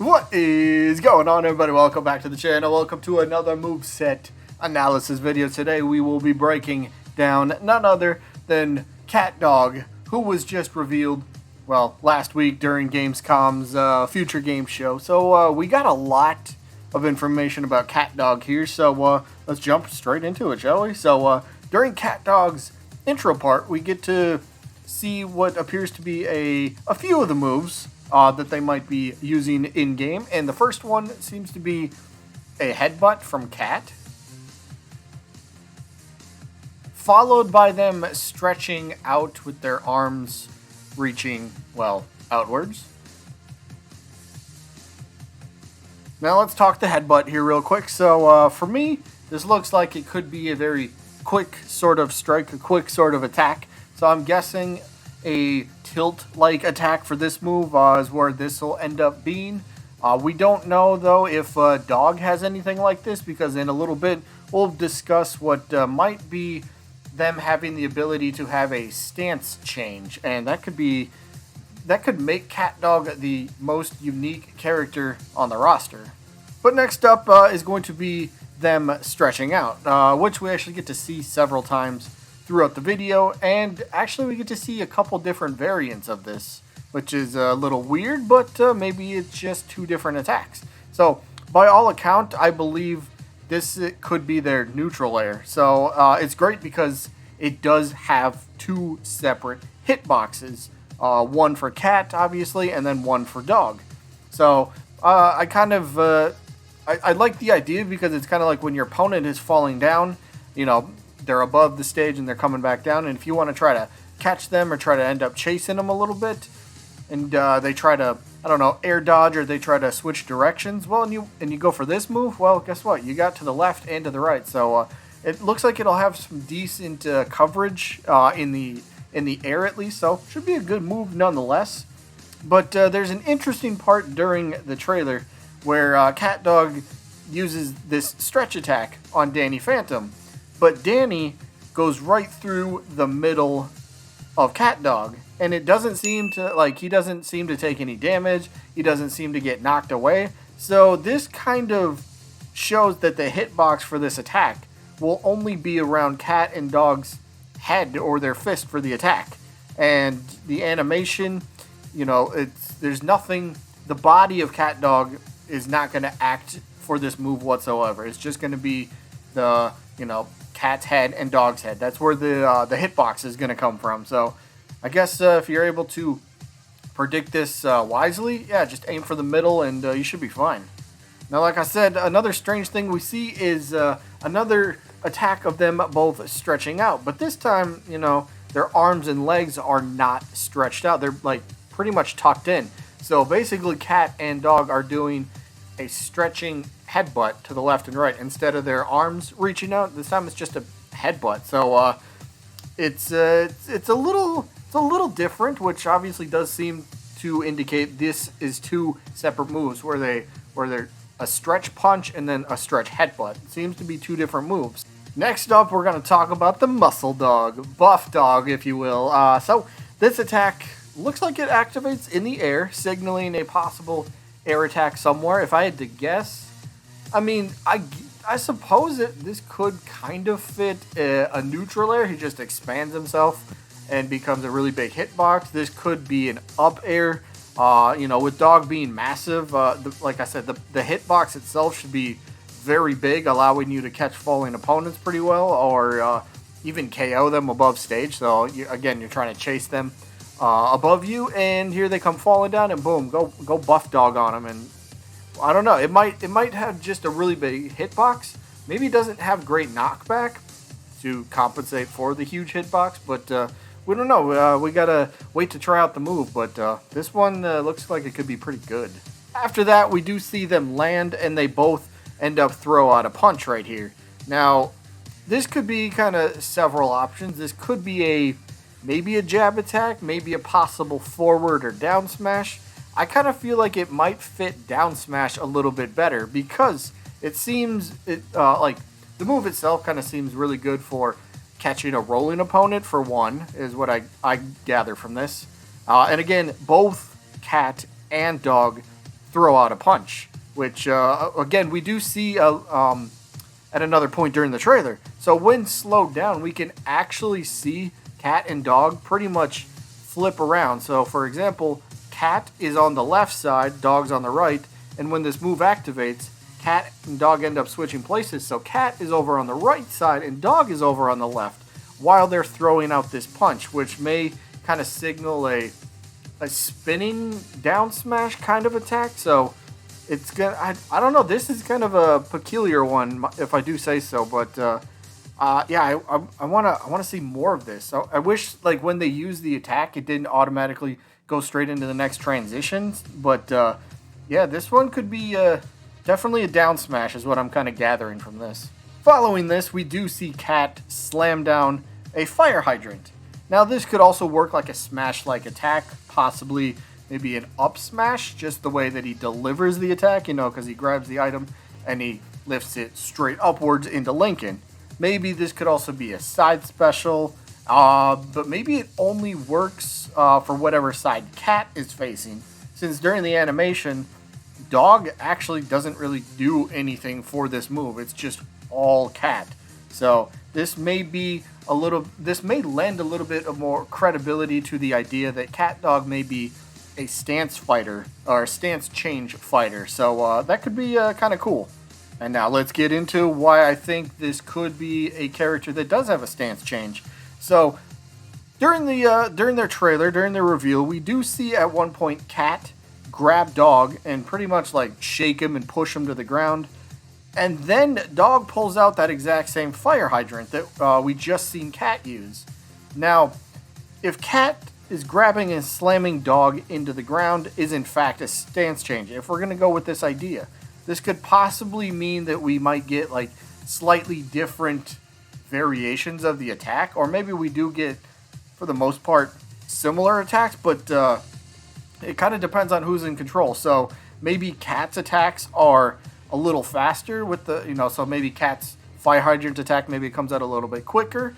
What is going on, everybody? Welcome back to the channel. Welcome to another moveset analysis video. Today we will be breaking down none other than CatDog, who was just revealed, well, last week during Gamescom's Future Games show. So we got a lot of information about CatDog here, so let's jump straight into it, shall we? So during CatDog's intro part, we get to see what appears to be a few of the moves that they might be using in-game. And the first one seems to be a headbutt from Cat, followed by them stretching out with their arms reaching, well, outwards. Now let's talk the headbutt here real quick. So for me, this looks like it could be a very quick sort of strike, a quick sort of attack. So I'm guessing a tilt-like attack for this move is where this will end up being. We don't know, though, if Dog has anything like this, because in a little bit we'll discuss what might be them having the ability to have a stance change, and that could make CatDog the most unique character on the roster. But next up is going to be them stretching out, which we actually get to see several times throughout the video, and actually we get to see a couple different variants of this, which is a little weird, but maybe it's just two different attacks. So by all account, I believe this could be their neutral air. So it's great because it does have two separate hitboxes, one for Cat obviously, and then one for Dog. So I like the idea, because it's kind of like when your opponent is falling down, you know, they're above the stage and they're coming back down, and if you want to try to catch them or try to end up chasing them a little bit, and they try to, I don't know, air dodge, or they try to switch directions, well, and you go for this move, well, guess what? You got to the left and to the right, so it looks like it'll have some decent coverage in the air at least, so should be a good move nonetheless. But there's an interesting part during the trailer where CatDog uses this stretch attack on Danny Phantom. But Danny goes right through the middle of CatDog, and it doesn't seem to, like, he doesn't seem to take any damage. He doesn't seem to get knocked away. So this kind of shows that the hitbox for this attack will only be around Cat and Dog's head or their fist for the attack. And the animation, you know, there's nothing, the body of CatDog is not going to act for this move whatsoever. It's just going to be the, you know, Cat's head and Dog's head. That's where the hitbox is going to come from. So I guess if you're able to predict this wisely, yeah, just aim for the middle and you should be fine. Now, like I said, another strange thing we see is another attack of them both stretching out. But this time, you know, their arms and legs are not stretched out. They're like pretty much tucked in. So basically Cat and Dog are doing a stretching headbutt to the left and right instead of their arms reaching out. This time it's just a headbutt. So it's a little different, which obviously does seem to indicate this is two separate moves where they're a stretch punch and then a stretch headbutt. It seems to be two different moves. Next up, we're going to talk about the Muscle Dog, Buff Dog, if you will. So this attack looks like it activates in the air, signaling a possible air attack somewhere. If I had to guess, I mean, I suppose this could kind of fit a neutral air. He just expands himself and becomes a really big hitbox. This could be an up air. You know, with Dog being massive, like I said, the hitbox itself should be very big, allowing you to catch falling opponents pretty well, or even KO them above stage. So again, you're trying to chase them above you, and here they come falling down, and boom, go Buff Dog on them. And I don't know, it might have just a really big hitbox. Maybe it doesn't have great knockback to compensate for the huge hitbox, but we don't know. We gotta wait to try out the move, but this one looks like it could be pretty good. After that, we do see them land, and they both end up throw out a punch right here. Now, this could be kind of several options. This could be maybe a jab attack, maybe a possible forward or down smash. I kind of feel like it might fit down smash a little bit better, because it seems like the move itself kind of seems really good for catching a rolling opponent, for one, is what I gather from this. And again, both Cat and Dog throw out a punch, which again we do see at another point during the trailer. So when slowed down, we can actually see Cat and Dog pretty much flip around. So for example, Cat is on the left side, Dog's on the right, and when this move activates, Cat and Dog end up switching places. So Cat is over on the right side and Dog is over on the left while they're throwing out this punch, which may kind of signal a spinning down smash kind of attack. So it's gonna, I don't know, this is kind of a peculiar one if I do say so, but yeah, I want to see more of this. So I wish like when they use the attack it didn't automatically go straight into the next transitions, but yeah, this one could be definitely a down smash is what I'm kind of gathering from this. Following this, we do see Cat slam down a fire hydrant. Now this could also work like a smash-like attack, possibly maybe an up smash, just the way that he delivers the attack, you know, because he grabs the item and he lifts it straight upwards into Lincoln. Maybe this could also be a side special, but maybe it only works for whatever side Cat is facing, since during the animation, Dog actually doesn't really do anything for this move. It's just all Cat. So this may lend a little bit of more credibility to the idea that CatDog may be a stance fighter or a stance change fighter. So that could be kind of cool. And now let's get into why I think this could be a character that does have a stance change. So during their trailer, during their reveal, we do see at one point Cat grab Dog and pretty much like shake him and push him to the ground. And then Dog pulls out that exact same fire hydrant that we just seen Cat use. Now, if Cat is grabbing and slamming Dog into the ground is in fact a stance change, if we're going to go with this idea, this could possibly mean that we might get like slightly different variations of the attack, or maybe we do get, for the most part, similar attacks, but it kind of depends on who's in control. So maybe Cat's attacks are a little faster with the, you know, so maybe Cat's fire hydrant attack maybe it comes out a little bit quicker,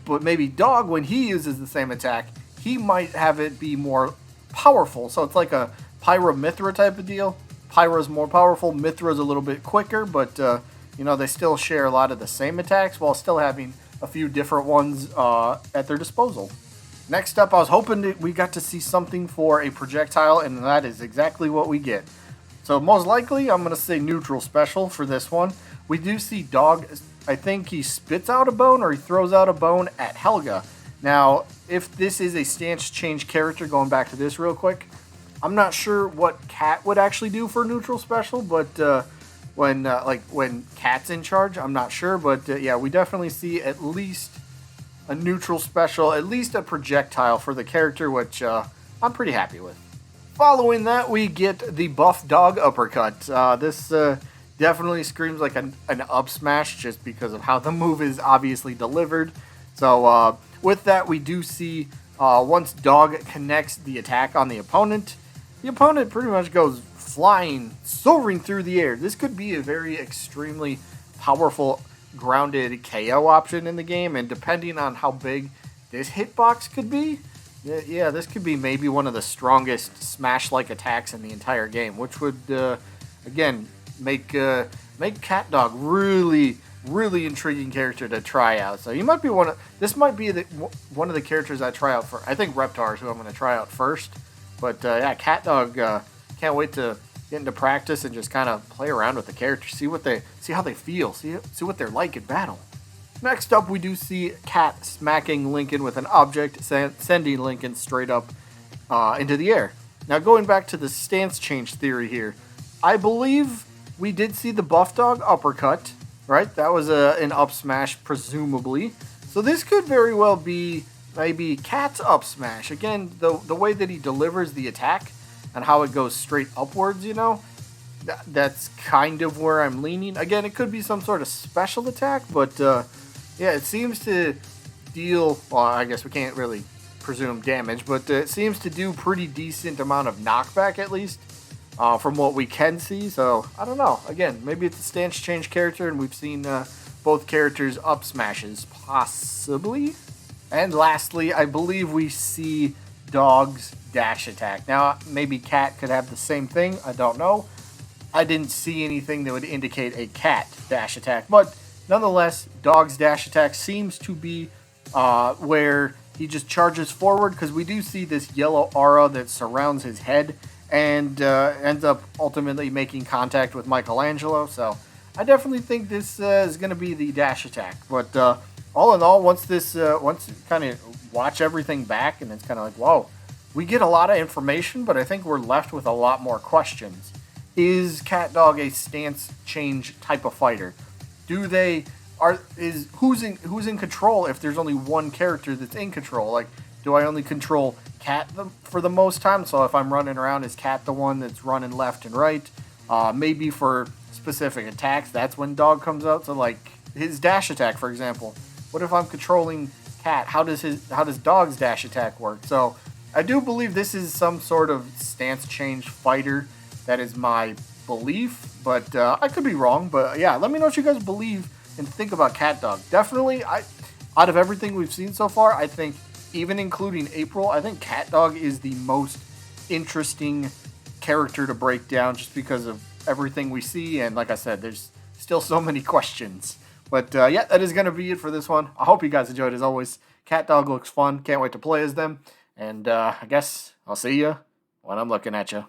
but maybe Dog, when he uses the same attack, he might have it be more powerful. So it's like a Pyra Mithra type of deal. Pyra's more powerful, Mithra's a little bit quicker, but you know, they still share a lot of the same attacks while still having a few different ones at their disposal. Next up, I was hoping that we got to see something for a projectile, and that is exactly what we get. So most likely, I'm going to say neutral special for this one. We do see Dog, I think he spits out a bone or he throws out a bone at Helga. Now, if this is a stance change character, going back to this real quick, I'm not sure what Cat would actually do for neutral special, but when Cat's in charge, I'm not sure. But yeah, we definitely see at least a neutral special, at least a projectile for the character, which I'm pretty happy with. Following that, we get the buff Dog Uppercut. This definitely screams like an up smash just because of how the move is obviously delivered. So with that, we do see once Dog connects the attack on the opponent pretty much goes flying, soaring through the air. This could be a very extremely powerful grounded KO option in the game, and depending on how big this hitbox could be, yeah, this could be maybe one of the strongest smash-like attacks in the entire game, which would, again, make CatDog really intriguing character to try out. So you might be one of the characters I try out for. I think Reptar is who I'm going to try out first. But yeah, CatDog, can't wait to get into practice and just kind of play around with the character, see how they feel, see what they're like in battle. Next up, we do see Cat smacking Lincoln with an object, sending Lincoln straight up into the air. Now, going back to the stance change theory here, I believe we did see the buff Dog Uppercut, right? That was an up smash, presumably. So this could very well be maybe Cat's up smash. Again, the way that he delivers the attack and how it goes straight upwards, you know, that's kind of where I'm leaning. Again, it could be some sort of special attack, but yeah, it seems to deal, well, I guess we can't really presume damage, but it seems to do pretty decent amount of knockback, at least, from what we can see. So, I don't know. Again, maybe it's a stance change character, and we've seen both characters up smashes, possibly. And lastly, I believe we see Dog's dash attack. Now, maybe Cat could have the same thing. I don't know. I didn't see anything that would indicate a Cat dash attack. But nonetheless, Dog's dash attack seems to be where he just charges forward, because we do see this yellow aura that surrounds his head and ends up ultimately making contact with Michelangelo. So I definitely think this is going to be the dash attack. But all in all, once you kind of watch everything back, and it's kind of like, whoa, we get a lot of information, but I think we're left with a lot more questions. Is CatDog a stance change type of fighter? Who's in control if there's only one character that's in control? Like, do I only control Cat for the most time? So if I'm running around, is Cat the one that's running left and right? Maybe for specific attacks, that's when Dog comes out. So like his dash attack, for example. What if I'm controlling Cat? How does Dog's dash attack work? So I do believe this is some sort of stance change fighter. That is my belief, but I could be wrong. But yeah, let me know what you guys believe and think about CatDog. Definitely, out of everything we've seen so far, I think, even including April, I think CatDog is the most interesting character to break down, just because of everything we see. And like I said, there's still so many questions. But yeah, that is going to be it for this one. I hope you guys enjoyed as always. CatDog looks fun. Can't wait to play as them. And I guess I'll see you when I'm looking at you.